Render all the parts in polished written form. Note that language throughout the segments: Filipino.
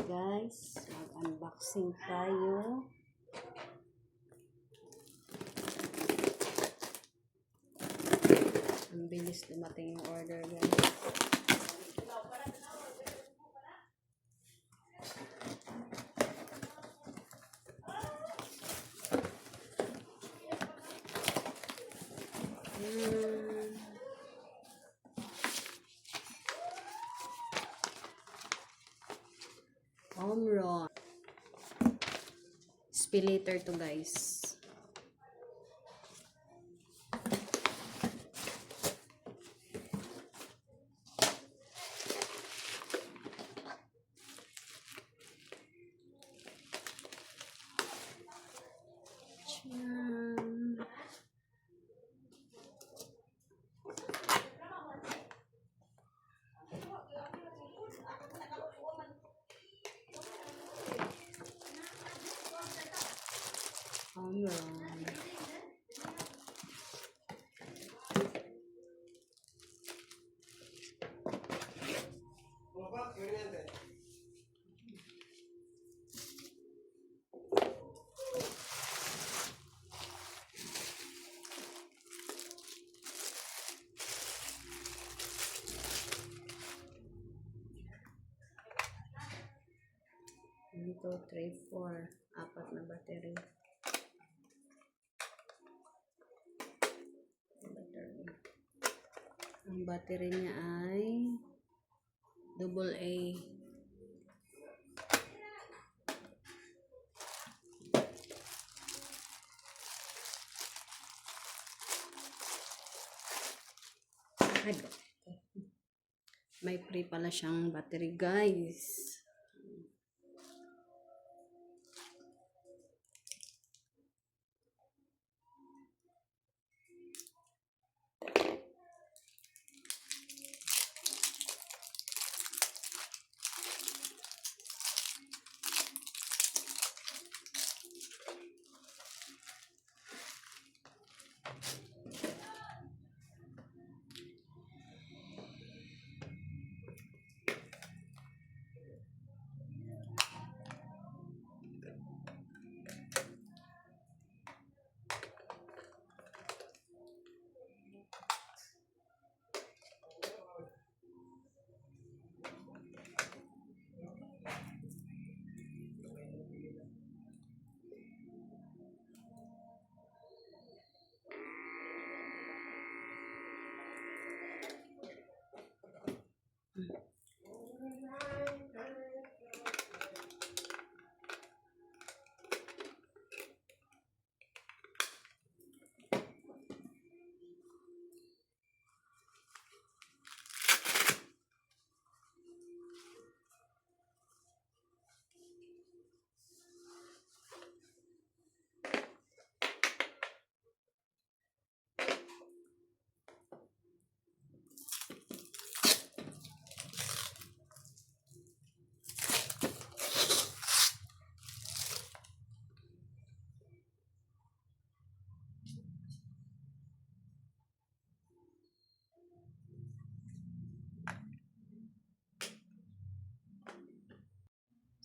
guys, mag-unboxing tayo. Ang bilis dumating yung order guys. Omron. Spillator to guys. Omron. Ito, 3, 4, 4 na battery. Ang battery niya ay AA. May free pala siyang battery guys.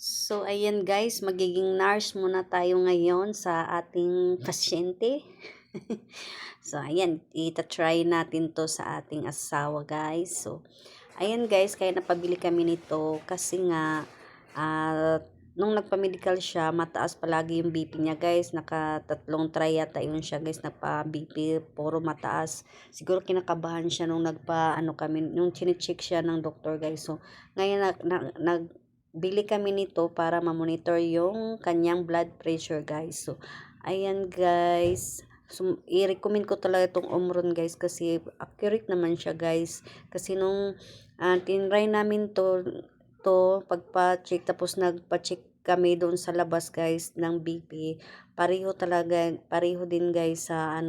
So, ayan guys, magiging nurse muna tayo ngayon sa ating pasyente. So, ayan, ita-try natin to sa ating asawa guys. So, ayan guys, kaya napabili kami nito kasi nga, nung nagpa-medical siya, mataas palagi yung BP niya guys. Naka-3 try yata yun siya guys, nagpa-BP, puro mataas. Siguro kinakabahan siya nung nung chine-check siya ng doktor guys. So, ngayon nagbili kami nito para ma-monitor yung kanyang blood pressure guys. So, ayan guys. So, i-recommend ko talaga itong Omron guys kasi accurate naman siya guys. Kasi nung tinry namin to pagpa-check tapos nagpa-check kami doon sa labas guys ng BP. Pareho din guys sa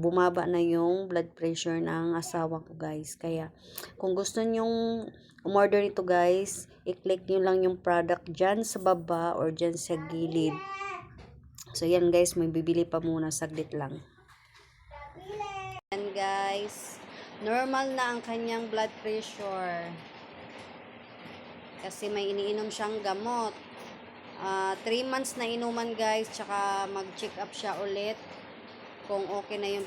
bumaba na yung blood pressure ng asawa ko guys. Kaya kung gusto nyong umorder nito guys, i-click nyo lang yung product dyan sa baba or dyan sa gilid. So, yan guys, may bibili pa muna, saglit lang. Yan guys, normal na ang kanyang blood pressure. Kasi may iniinom siyang gamot. 3 months na inuman guys, tsaka mag-check up siya ulit kung okay na yung